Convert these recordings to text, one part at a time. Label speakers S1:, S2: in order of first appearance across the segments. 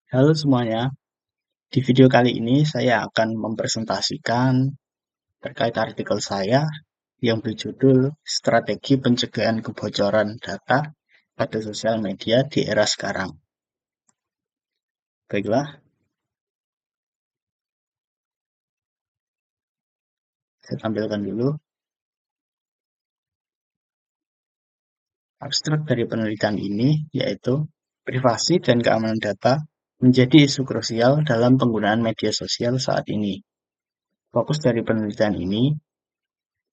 S1: Halo semuanya, di video kali ini saya akan mempresentasikan terkait artikel saya yang berjudul Strategi Pencegahan Kebocoran Data pada Sosial Media di Era Sekarang. Baiklah, saya tampilkan dulu. Abstrak dari penelitian ini yaitu privasi dan keamanan data menjadi isu krusial dalam penggunaan media sosial saat ini. Fokus dari penelitian ini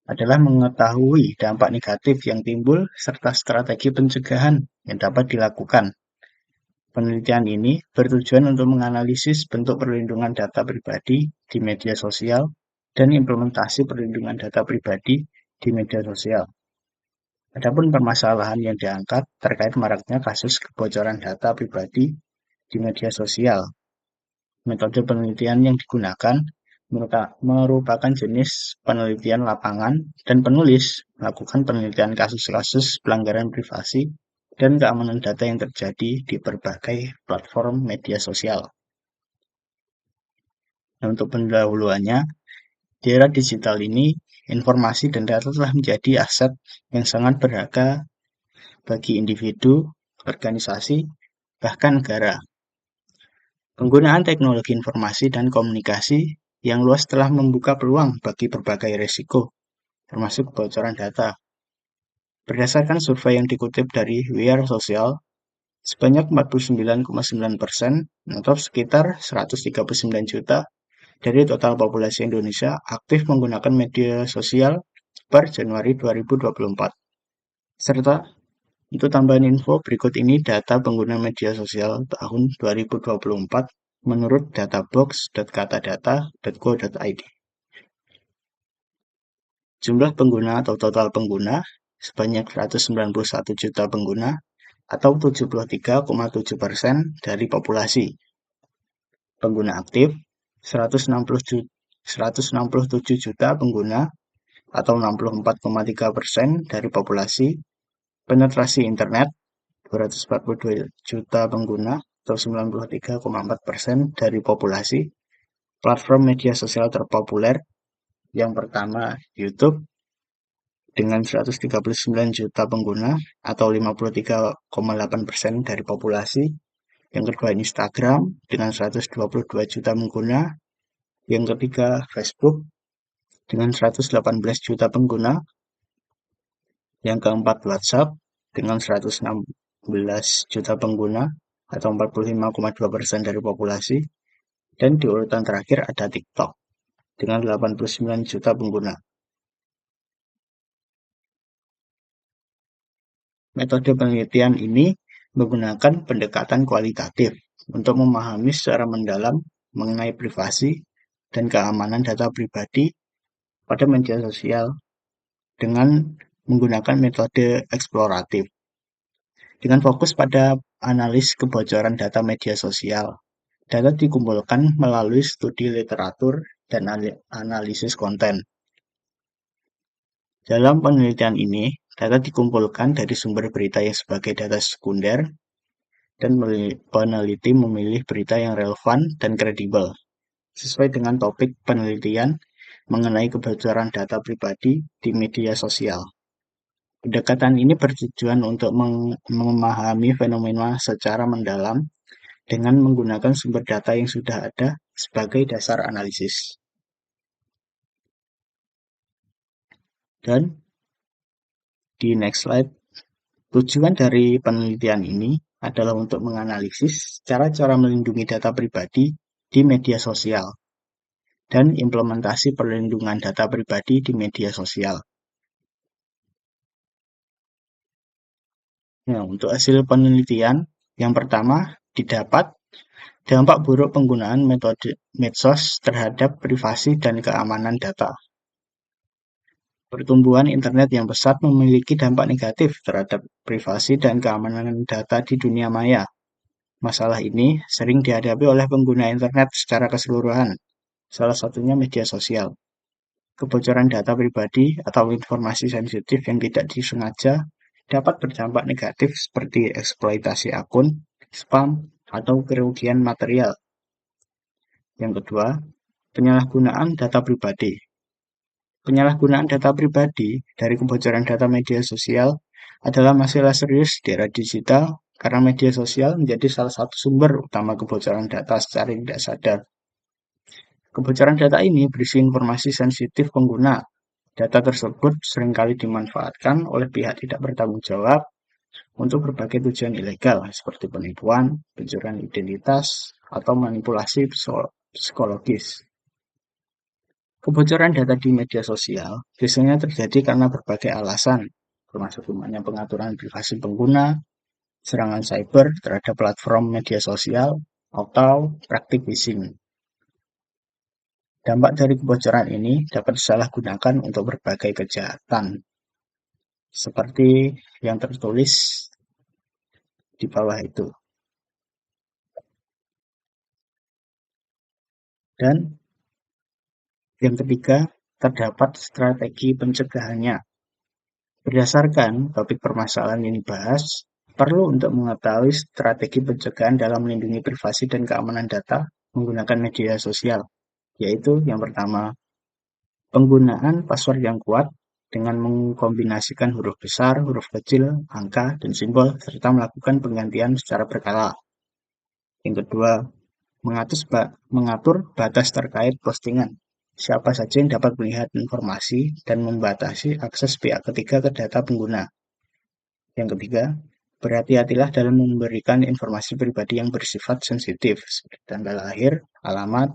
S1: adalah mengetahui dampak negatif yang timbul serta strategi pencegahan yang dapat dilakukan. Penelitian ini bertujuan untuk menganalisis bentuk perlindungan data pribadi di media sosial dan implementasi perlindungan data pribadi di media sosial. Adapun permasalahan yang diangkat terkait maraknya kasus kebocoran data pribadi di media sosial. Metode penelitian yang digunakan merupakan jenis penelitian lapangan dan penulis melakukan penelitian kasus-kasus pelanggaran privasi dan keamanan data yang terjadi di berbagai platform media sosial. Nah, untuk pendahuluannya, di era digital ini, informasi dan data telah menjadi aset yang sangat berharga bagi individu, organisasi, bahkan negara. Penggunaan teknologi informasi dan komunikasi yang luas telah membuka peluang bagi berbagai risiko, termasuk kebocoran data. Berdasarkan survei yang dikutip dari We Are Social, sebanyak 49,9% atau sekitar 139 juta dari total populasi Indonesia aktif menggunakan media sosial per Januari 2024. Serta untuk tambahan info, berikut ini data pengguna media sosial tahun 2024 menurut databox.katadata.go.id. Jumlah pengguna atau total pengguna sebanyak 191 juta pengguna atau 73,7% dari populasi. Pengguna aktif 167 juta pengguna atau 64,3% dari populasi. Penetrasi internet 242 juta pengguna atau 93,4% dari populasi. Platform media sosial terpopuler yang pertama YouTube dengan 139 juta pengguna atau 53,8% dari populasi. Yang kedua Instagram dengan 122 juta pengguna. Yang ketiga Facebook dengan 118 juta pengguna. Yang keempat WhatsApp dengan 116 juta pengguna atau 45,2% dari populasi. Dan di urutan terakhir ada TikTok dengan 89 juta pengguna. Metode penelitian ini menggunakan pendekatan kualitatif untuk memahami secara mendalam mengenai privasi dan keamanan data pribadi pada media sosial dengan menggunakan metode eksploratif. Dengan fokus pada analis kebocoran data media sosial, data dikumpulkan melalui studi literatur dan analisis konten. Dalam penelitian ini, data dikumpulkan dari sumber berita yang sebagai data sekunder dan peneliti memilih berita yang relevan dan kredibel sesuai dengan topik penelitian mengenai kebocoran data pribadi di media sosial. Pendekatan ini bertujuan untuk memahami fenomena secara mendalam dengan menggunakan sumber data yang sudah ada sebagai dasar analisis. Dan di next slide, tujuan dari penelitian ini adalah untuk menganalisis cara-cara melindungi data pribadi di media sosial dan implementasi perlindungan data pribadi di media sosial. Nah, untuk hasil penelitian, yang pertama didapat dampak buruk penggunaan metode medsos terhadap privasi dan keamanan data. Pertumbuhan internet yang pesat memiliki dampak negatif terhadap privasi dan keamanan data di dunia maya. Masalah ini sering dihadapi oleh pengguna internet secara keseluruhan, salah satunya media sosial. Kebocoran data pribadi atau informasi sensitif yang tidak disengaja dapat berdampak negatif seperti eksploitasi akun, spam, atau kerugian material. Yang kedua, penyalahgunaan data pribadi. Penyalahgunaan data pribadi dari kebocoran data media sosial adalah masalah serius di era digital karena media sosial menjadi salah satu sumber utama kebocoran data secara tidak sadar. Kebocoran data ini berisi informasi sensitif pengguna. Data tersebut seringkali dimanfaatkan oleh pihak tidak bertanggung jawab untuk berbagai tujuan ilegal seperti penipuan, pencurian identitas, atau manipulasi psikologis. Kebocoran data di media sosial biasanya terjadi karena berbagai alasan, termasuk lemahnya pengaturan privasi pengguna, serangan cyber terhadap platform media sosial, atau praktik phishing. Dampak dari kebocoran ini dapat disalahgunakan untuk berbagai kejahatan, seperti yang tertulis di bawah itu. Dan yang ketiga, terdapat strategi pencegahannya. Berdasarkan topik permasalahan yang dibahas, perlu untuk mengetahui strategi pencegahan dalam melindungi privasi dan keamanan data menggunakan media sosial, yaitu yang pertama, penggunaan password yang kuat dengan mengkombinasikan huruf besar, huruf kecil, angka, dan simbol, serta melakukan penggantian secara berkala. Yang kedua, mengatur batas terkait postingan. Siapa saja yang dapat melihat informasi dan membatasi akses pihak ketiga ke data pengguna. Yang ketiga, berhati-hatilah dalam memberikan informasi pribadi yang bersifat sensitif, seperti tanggal lahir, alamat,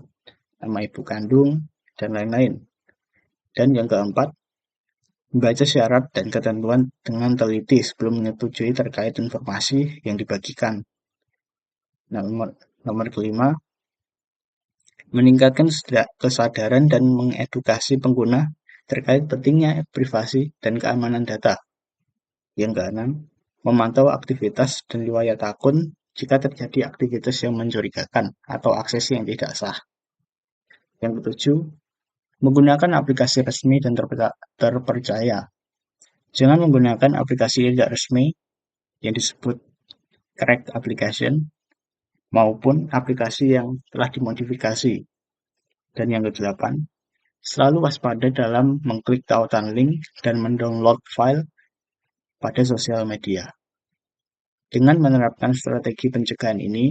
S1: nama ibu kandung, dan lain-lain. Dan yang keempat, membaca syarat dan ketentuan dengan teliti sebelum menyetujui terkait informasi yang dibagikan. Nomor kelima, meningkatkan kesadaran dan mengedukasi pengguna terkait pentingnya privasi dan keamanan data. Yang keenam, memantau aktivitas dan riwayat akun jika terjadi aktivitas yang mencurigakan atau akses yang tidak sah. Yang ketujuh, menggunakan aplikasi resmi dan terpercaya. Jangan menggunakan aplikasi tidak resmi yang disebut cracked application maupun aplikasi yang telah dimodifikasi. Dan yang kedelapan, selalu waspada dalam mengklik tautan link dan mendownload file pada sosial media. Dengan menerapkan strategi pencegahan ini,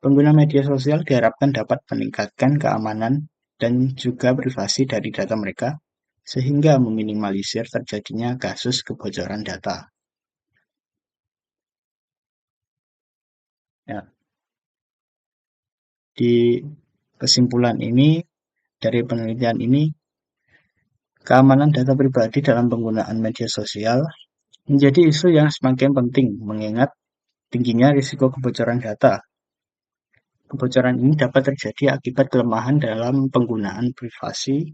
S1: pengguna media sosial diharapkan dapat meningkatkan keamanan dan juga privasi dari data mereka, sehingga meminimalisir terjadinya kasus kebocoran data. Ya, di kesimpulan ini, dari penelitian ini, keamanan data pribadi dalam penggunaan media sosial menjadi isu yang semakin penting mengingat tingginya risiko kebocoran data. Kebocoran ini dapat terjadi akibat kelemahan dalam penggunaan privasi,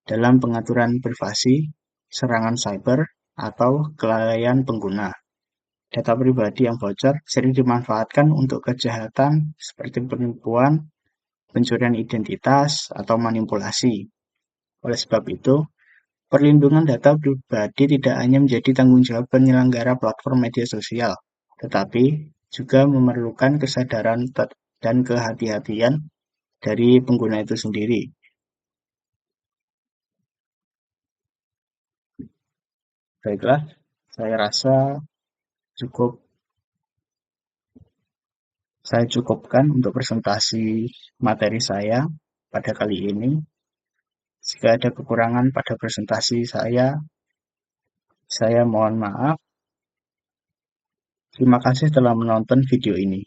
S1: dalam pengaturan privasi, serangan cyber, atau kelalaian pengguna. Data pribadi yang bocor sering dimanfaatkan untuk kejahatan seperti penipuan, pencurian identitas, atau manipulasi. Oleh sebab itu, perlindungan data pribadi tidak hanya menjadi tanggung jawab penyelenggara platform media sosial, tetapi juga memerlukan kesadaran dan kehati-hatian dari pengguna itu sendiri. Baiklah, saya rasa saya cukupkan untuk presentasi materi saya pada kali ini. Jika ada kekurangan pada presentasi saya mohon maaf. Terima kasih telah menonton video ini.